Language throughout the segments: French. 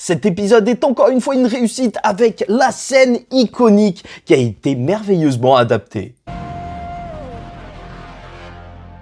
Cet épisode est encore une fois une réussite avec la scène iconique qui a été merveilleusement adaptée.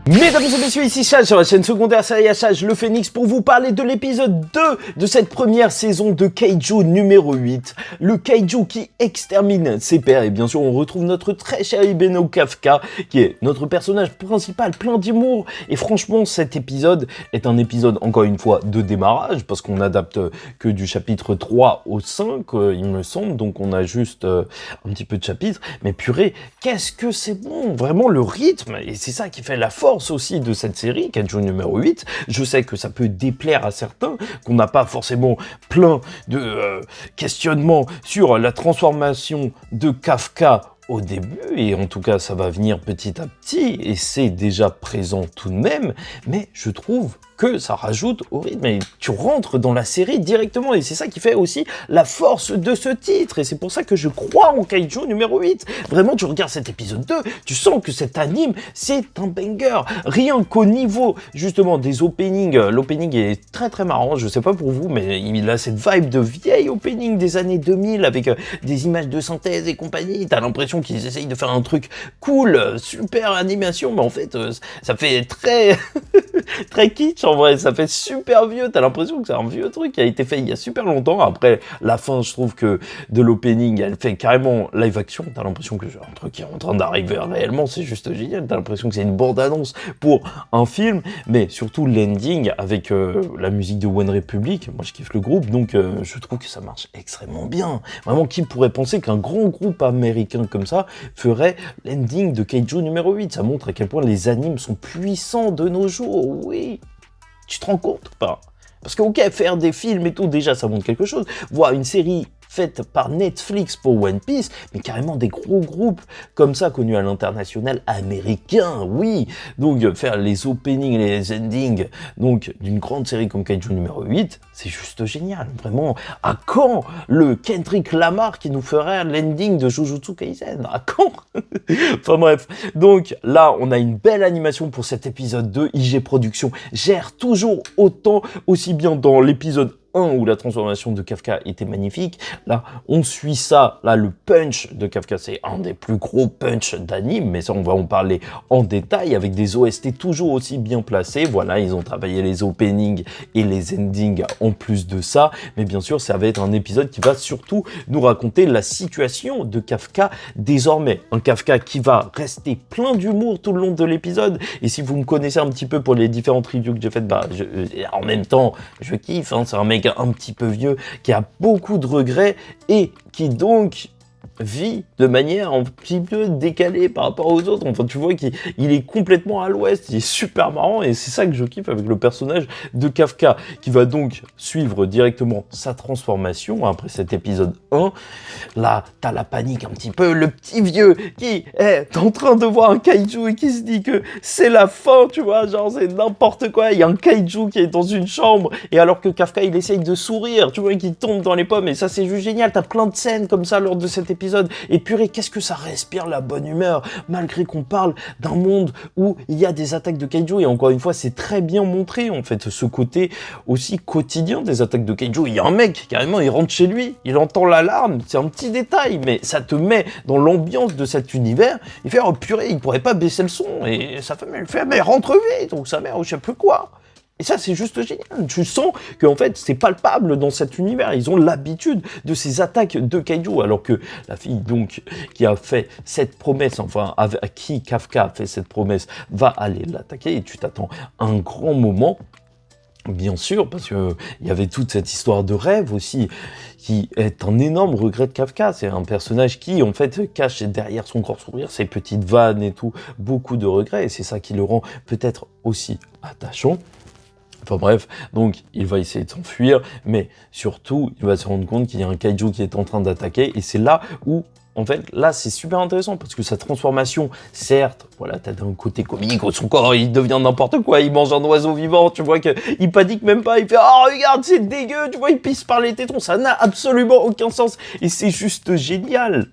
Mesdames et messieurs, ici Chad sur la chaîne secondaire série Chad le Phénix pour vous parler de l'épisode 2 de cette première saison de Kaiju numéro 8. Le Kaiju qui extermine ses pairs et bien sûr on retrouve notre très cher Ibeno Kafka qui est notre personnage principal plein d'humour et franchement cet épisode est un épisode encore une fois de démarrage parce qu'on adapte que du chapitre 3 au 5 il me semble donc on a juste un petit peu de chapitre mais purée qu'est-ce que c'est bon vraiment le rythme et c'est ça qui fait la force aussi de cette série, Kaiju numéro 8. Je sais que ça peut déplaire à certains, qu'on n'a pas forcément plein de questionnements sur la transformation de Kafka au début, et en tout cas ça va venir petit à petit, et c'est déjà présent tout de même, mais je trouve que ça rajoute au rythme, et tu rentres dans la série directement, et c'est ça qui fait aussi la force de ce titre, et c'est pour ça que je crois en Kaiju numéro 8. Vraiment, tu regardes cet épisode 2, tu sens que cet anime, c'est un banger. Rien qu'au niveau, justement, des openings, l'opening est très très marrant, je sais pas pour vous, mais il a cette vibe de vieille opening des années 2000, avec des images de synthèse et compagnie, t'as l'impression qu'ils essayent de faire un truc cool, super animation, mais en fait, ça fait très, très kitsch en vrai, ça fait super vieux, t'as l'impression que c'est un vieux truc qui a été fait il y a super longtemps. Après, la fin, je trouve que de l'opening, elle fait carrément live action, t'as l'impression que un truc qui est en train d'arriver réellement, c'est juste génial, t'as l'impression que c'est une bande-annonce pour un film, mais surtout l'ending avec la musique de One Republic, moi je kiffe le groupe, donc je trouve que ça marche extrêmement bien. Vraiment, qui pourrait penser qu'un grand groupe américain comme ça ferait l'ending de Kaiju numéro 8. Ça montre à quel point les animes sont puissants de nos jours, oui. Tu te rends compte ou pas? Parce que ok, faire des films et tout, déjà ça montre quelque chose. Voir une série faite par Netflix pour One Piece, mais carrément des gros groupes comme ça, connus à l'international américain, oui. Donc faire les openings et les endings donc d'une grande série comme Kaiju numéro 8, c'est juste génial. Vraiment, à quand le Kendrick Lamar qui nous ferait l'ending de Jujutsu Kaisen? À quand? Enfin bref, donc là, on a une belle animation pour cet épisode 2. IG Productions gère toujours autant, aussi bien dans l'épisode 1 où la transformation de Kafka était magnifique. Là, on suit ça. Là, le punch de Kafka, c'est un des plus gros punch d'anime, mais ça, on va en parler en détail avec des OST toujours aussi bien placés. Voilà, ils ont travaillé les openings et les endings en plus de ça. Mais bien sûr, ça va être un épisode qui va surtout nous raconter la situation de Kafka désormais. Un Kafka qui va rester plein d'humour tout le long de l'épisode. Et si vous me connaissez un petit peu pour les différentes reviews que j'ai faites, bah, en même temps, je kiffe. Hein, c'est un mec un petit peu vieux, qui a beaucoup de regrets et qui donc vit de manière un petit peu décalée par rapport aux autres. Enfin, tu vois qu'il est complètement à l'ouest, il est super marrant et c'est ça que je kiffe avec le personnage de Kafka qui va donc suivre directement sa transformation après cet épisode 1. Là, t'as la panique un petit peu, le petit vieux qui est en train de voir un kaiju et qui se dit que c'est la fin, tu vois, genre c'est n'importe quoi, il y a un kaiju qui est dans une chambre et alors que Kafka il essaye de sourire, tu vois, qu'il tombe dans les pommes et ça c'est juste génial, t'as plein de scènes comme ça lors de cet épisode. Et purée, qu'est-ce que ça respire la bonne humeur, malgré qu'on parle d'un monde où il y a des attaques de kaiju, et encore une fois, c'est très bien montré, en fait, ce côté aussi quotidien des attaques de kaiju. Il y a un mec, carrément, il rentre chez lui, il entend l'alarme, c'est un petit détail, mais ça te met dans l'ambiance de cet univers, il fait, oh purée, il pourrait pas baisser le son, et sa femme, elle fait, mais rentre vite, donc sa mère, je sais plus quoi. Et ça, c'est juste génial. Tu sens qu'en fait, c'est palpable dans cet univers. Ils ont l'habitude de ces attaques de kaiju. Alors que la fille, donc, qui a fait cette promesse, enfin, à qui Kafka a fait cette promesse, va aller l'attaquer. Et tu t'attends un grand moment. Bien sûr, parce que il y avait toute cette histoire de rêve aussi, qui est un énorme regret de Kafka. C'est un personnage qui, en fait, cache derrière son grand sourire ses petites vannes et tout, beaucoup de regrets. Et c'est ça qui le rend peut-être aussi attachant. Enfin bref, donc il va essayer de s'enfuir, mais surtout, il va se rendre compte qu'il y a un kaiju qui est en train d'attaquer, et c'est là où, en fait, là, c'est super intéressant, parce que sa transformation, certes, voilà, t'as d'un côté comique, son corps, il devient n'importe quoi, il mange un oiseau vivant, tu vois qu'il panique même pas, il fait « Oh, regarde, c'est dégueu !» Tu vois, il pisse par les tétons, ça n'a absolument aucun sens, et c'est juste génial.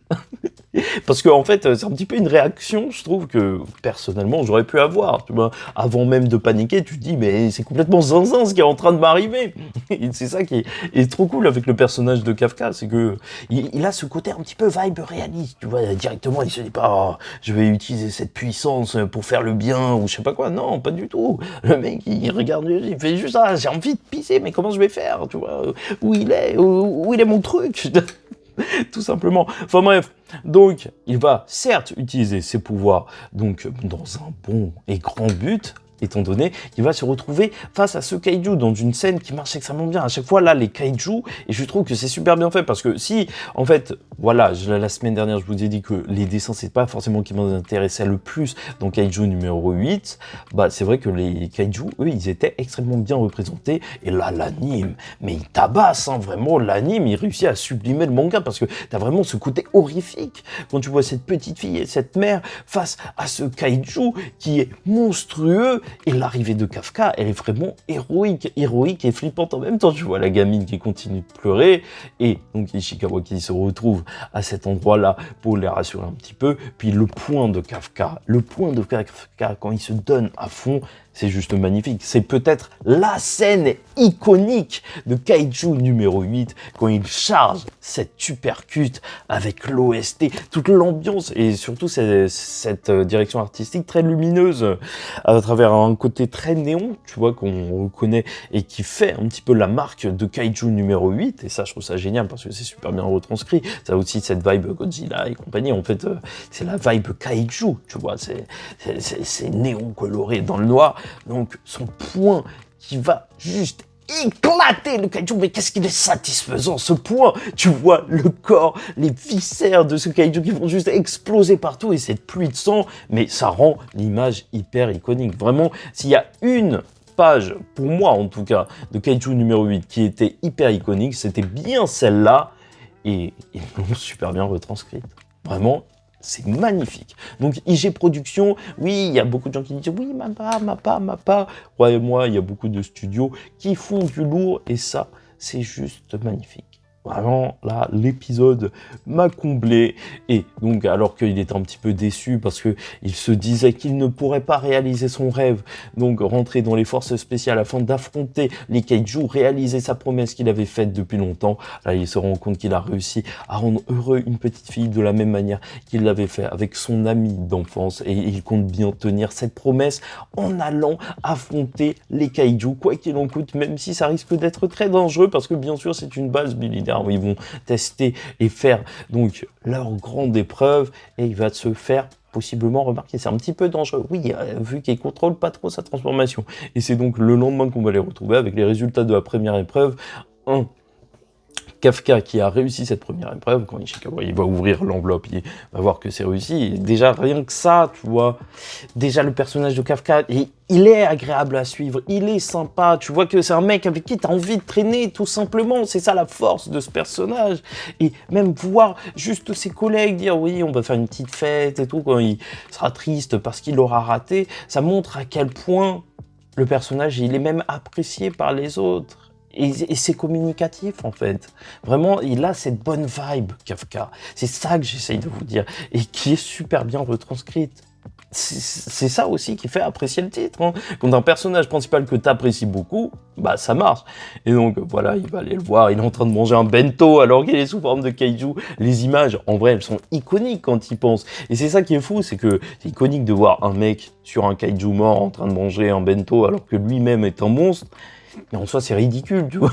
Parce que en fait, c'est un petit peu une réaction, je trouve, que personnellement, j'aurais pu avoir. Tu vois, avant même de paniquer, tu te dis, mais c'est complètement zinzin ce qui est en train de m'arriver. Et c'est ça qui est trop cool avec le personnage de Kafka, c'est que il a ce côté un petit peu vibe réaliste. Tu vois, directement, il se dit pas, oh, je vais utiliser cette puissance pour faire le bien ou je sais pas quoi. Non, pas du tout. Le mec, il regarde, il fait juste ça. J'ai envie de pisser, mais comment je vais faire? Tu vois, où il est mon truc? Tout simplement. Enfin bref, donc il va certes utiliser ses pouvoirs donc dans un bon et grand but, étant donné qu'il va se retrouver face à ce kaiju dans une scène qui marche extrêmement bien. À chaque fois, là, les kaiju, et je trouve que c'est super bien fait, parce que si, en fait, voilà, la semaine dernière, je vous ai dit que les dessins, c'est pas forcément qui m'intéressait le plus dans Kaiju numéro 8, bah, c'est vrai que les kaiju, eux, ils étaient extrêmement bien représentés, et là, l'anime, mais il tabasse, hein, vraiment, l'anime, il réussit à sublimer le manga, parce que t'as vraiment ce côté horrifique, quand tu vois cette petite fille et cette mère face à ce kaiju qui est monstrueux. Et l'arrivée de Kafka, elle est vraiment héroïque et flippante en même temps. Tu vois la gamine qui continue de pleurer, et donc Ishikawa qui se retrouve à cet endroit-là pour les rassurer un petit peu. Puis le point de Kafka, quand il se donne à fond, c'est juste magnifique. C'est peut-être la scène iconique de Kaiju numéro 8, quand il charge cette supercute avec l'OST, toute l'ambiance et surtout cette direction artistique très lumineuse à travers un côté très néon, tu vois, qu'on reconnaît et qui fait un petit peu la marque de Kaiju numéro 8. Et ça, je trouve ça génial parce que c'est super bien retranscrit. Ça a aussi cette vibe Godzilla et compagnie. En fait, c'est la vibe Kaiju, tu vois, c'est néon coloré dans le noir. Donc son point qui va juste éclater le kaiju, mais qu'est-ce qu'il est satisfaisant ce point, tu vois le corps, les viscères de ce kaiju qui vont juste exploser partout et cette pluie de sang, mais ça rend l'image hyper iconique. Vraiment, s'il y a une page, pour moi en tout cas, de Kaiju numéro 8 qui était hyper iconique, c'était bien celle-là, et ils l'ont super bien retranscrite. Vraiment, c'est magnifique. Donc IG Productions, oui, il y a beaucoup de gens qui disent oui, Mappa. Croyez-moi, il y a beaucoup de studios qui font du lourd et ça, c'est juste magnifique. Vraiment, là, l'épisode m'a comblé. Et donc, alors qu'il était un petit peu déçu parce que il se disait qu'il ne pourrait pas réaliser son rêve, donc rentrer dans les forces spéciales afin d'affronter les kaiju, réaliser sa promesse qu'il avait faite depuis longtemps, là, il se rend compte qu'il a réussi à rendre heureux une petite fille de la même manière qu'il l'avait fait avec son ami d'enfance. Et il compte bien tenir cette promesse en allant affronter les kaiju, quoi qu'il en coûte, même si ça risque d'être très dangereux parce que bien sûr, c'est une base militaire où ils vont tester et faire donc leur grande épreuve et il va se faire possiblement remarquer. C'est un petit peu dangereux, oui, vu qu'il contrôle pas trop sa transformation. Et c'est donc le lendemain qu'on va les retrouver avec les résultats de la première épreuve. Kafka qui a réussi cette première épreuve, quand Ishikawa il va ouvrir l'enveloppe, il va voir que c'est réussi. Et déjà, rien que ça, tu vois, déjà le personnage de Kafka, il est agréable à suivre, il est sympa, tu vois que c'est un mec avec qui tu as envie de traîner, tout simplement, c'est ça la force de ce personnage. Et même voir juste ses collègues dire oui, on va faire une petite fête et tout, quand il sera triste parce qu'il aura raté, ça montre à quel point le personnage, il est même apprécié par les autres. Et c'est communicatif en fait. Vraiment, il a cette bonne vibe, Kafka. C'est ça que j'essaye de vous dire. Et qui est super bien retranscrite. C'est ça aussi qui fait apprécier le titre. Hein. Quand un personnage principal que tu apprécies beaucoup, bah ça marche. Et donc voilà, il va aller le voir, il est en train de manger un bento alors qu'il est sous forme de kaiju. Les images, en vrai, elles sont iconiques quand il pense. Et c'est ça qui est fou, c'est que c'est iconique de voir un mec sur un kaiju mort en train de manger un bento alors que lui-même est un monstre. Mais en soi, c'est ridicule, tu vois.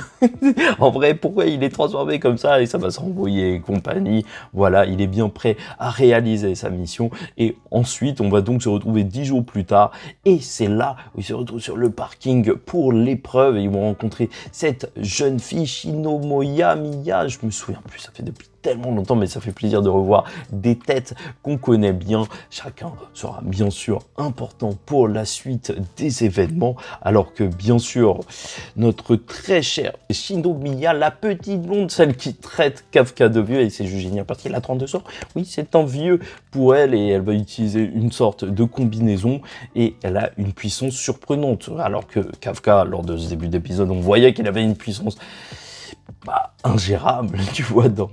En vrai, pourquoi il est transformé comme ça et ça va s'envoyer et compagnie. Voilà, il est bien prêt à réaliser sa mission. Et ensuite, on va donc se retrouver 10 jours plus tard. Et c'est là où il se retrouve sur le parking pour l'épreuve. Et ils vont rencontrer cette jeune fille, Shinomoya Miya. Je me souviens plus, ça fait depuis tellement longtemps, mais ça fait plaisir de revoir des têtes qu'on connaît bien. Chacun sera bien sûr important pour la suite des événements, alors que bien sûr, notre très chère Shinomiya, la petite blonde, celle qui traite Kafka de vieux, et c'est juste génial parce qu'il a 32 ans. Oui, c'est un vieux pour elle et elle va utiliser une sorte de combinaison et elle a une puissance surprenante. Alors que Kafka, lors de ce début d'épisode, on voyait qu'il avait une puissance ingérable, tu vois, dans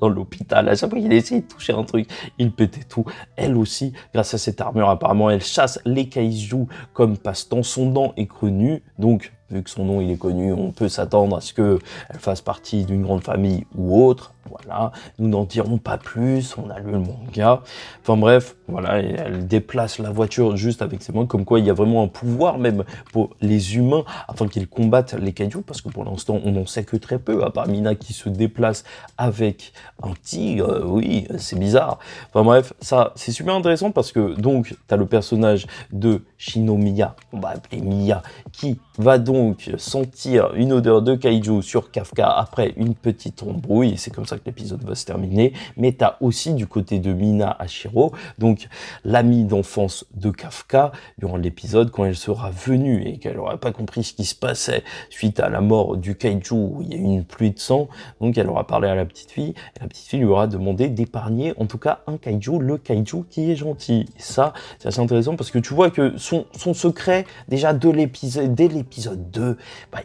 l'hôpital. À chaque fois qu'il essayait de toucher un truc, il pétait tout. Elle aussi, grâce à cette armure, apparemment, elle chasse les kaiju comme passe-temps. Son nom est connu, donc vu que son nom il est connu, on peut s'attendre à ce qu'elle fasse partie d'une grande famille ou autre. Voilà, nous n'en dirons pas plus, on a lu le manga. Enfin bref, voilà, elle déplace la voiture juste avec ses mains, comme quoi il y a vraiment un pouvoir même pour les humains afin qu'ils combattent les kaiju, parce que pour l'instant on n'en sait que très peu, à part Mina qui se déplace avec un tigre, oui, c'est bizarre. Enfin bref, ça c'est super intéressant parce que donc tu as le personnage de Shinomiya, on va appeler Miya, qui va donc sentir une odeur de kaiju sur Kafka après une petite embrouille, et c'est comme ça que l'épisode va se terminer. Mais tu as aussi du côté de Mina Hashiro, donc l'amie d'enfance de Kafka, durant l'épisode, quand elle sera venue et qu'elle n'aura pas compris ce qui se passait suite à la mort du kaiju où il y a eu une pluie de sang, donc elle aura parlé à la petite fille, et la petite fille lui aura demandé d'épargner en tout cas un kaiju, le kaiju qui est gentil. Et ça, c'est assez intéressant parce que tu vois que son secret, déjà dès l'épisode 2,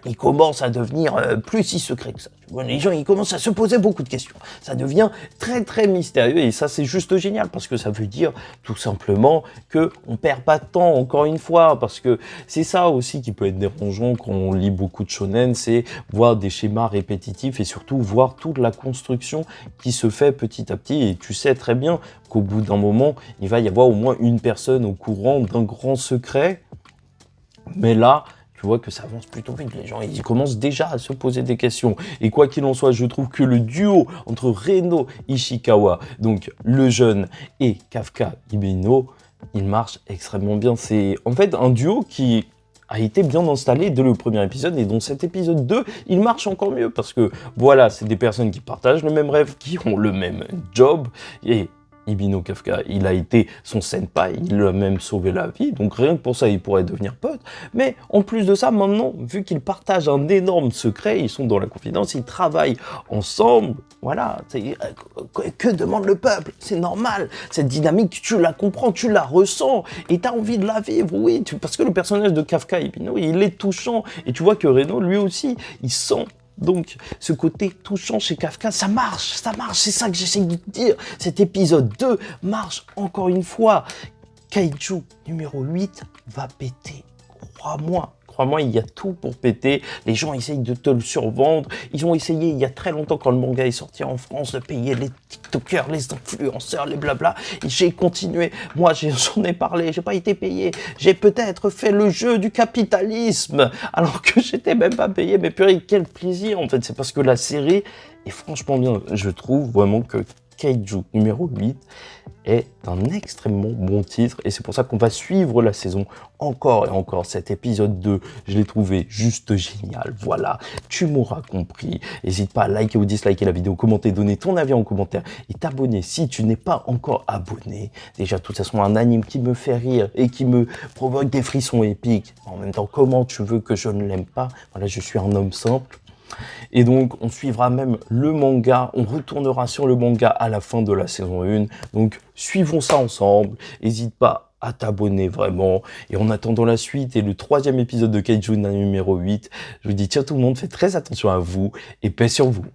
il commence à devenir plus si secret que ça. Tu vois, les gens, ils commencent à se poser beaucoup de questions. Ça devient très très mystérieux et ça, c'est juste génial parce que ça veut dire tout simplement que on perd pas de temps, encore une fois, parce que c'est ça aussi qui peut être dérangeant quand on lit beaucoup de shonen, c'est voir des schémas répétitifs et surtout voir toute la construction qui se fait petit à petit. Et tu sais très bien qu'au bout d'un moment, il va y avoir au moins une personne au courant d'un grand secret. Mais là, tu vois que ça avance plutôt vite. Les gens, ils commencent déjà à se poser des questions. Et quoi qu'il en soit, je trouve que le duo entre Reno Ishikawa, donc le jeune, et Kafka Hibino, il marche extrêmement bien. C'est en fait un duo qui a été bien installé dès le premier épisode, et dans cet épisode 2, il marche encore mieux parce que voilà, c'est des personnes qui partagent le même rêve, qui ont le même job, et Hibino Kafka, il a été son senpai, il lui a même sauvé la vie, donc rien que pour ça, il pourrait devenir pote. Mais en plus de ça, maintenant, vu qu'ils partagent un énorme secret, ils sont dans la confidence, ils travaillent ensemble, voilà. Que demande le peuple? C'est normal. Cette dynamique, tu la comprends, tu la ressens, et tu as envie de la vivre, oui. Parce que le personnage de Kafka Hibino, il est touchant, et tu vois que Reno, lui aussi, il sent. Donc, ce côté touchant chez Kafka, ça marche, c'est ça que j'essaie de te dire. Cet épisode 2 marche encore une fois. Kaiju numéro 8 va péter, crois-moi. Crois-moi, il y a tout pour péter. Les gens essayent de te le survendre. Ils ont essayé il y a très longtemps, quand le manga est sorti en France, de payer les TikTokers, les influenceurs, les blabla. Et j'ai continué. Moi, j'en ai parlé. J'ai pas été payé. J'ai peut-être fait le jeu du capitalisme alors que j'étais même pas payé. Mais purée, quel plaisir en fait. C'est parce que la série est franchement bien. Je trouve vraiment que Kaiju numéro 8 est un extrêmement bon titre et c'est pour ça qu'on va suivre la saison encore et encore. Cet épisode 2, je l'ai trouvé juste génial. Voilà, tu m'auras compris. N'hésite pas à liker ou disliker la vidéo, commenter, donner ton avis en commentaire et t'abonner si tu n'es pas encore abonné. Déjà, de toute façon, un anime qui me fait rire et qui me provoque des frissons épiques. En même temps, comment tu veux que je ne l'aime pas? Voilà, je suis un homme simple. Et donc, on suivra même le manga, on retournera sur le manga à la fin de la saison 1. Donc, suivons ça ensemble. N'hésite pas à t'abonner vraiment. Et en attendant la suite et le 3e épisode de Kaiju numéro 8, je vous dis ciao tout le monde, faites très attention à vous et paix sur vous.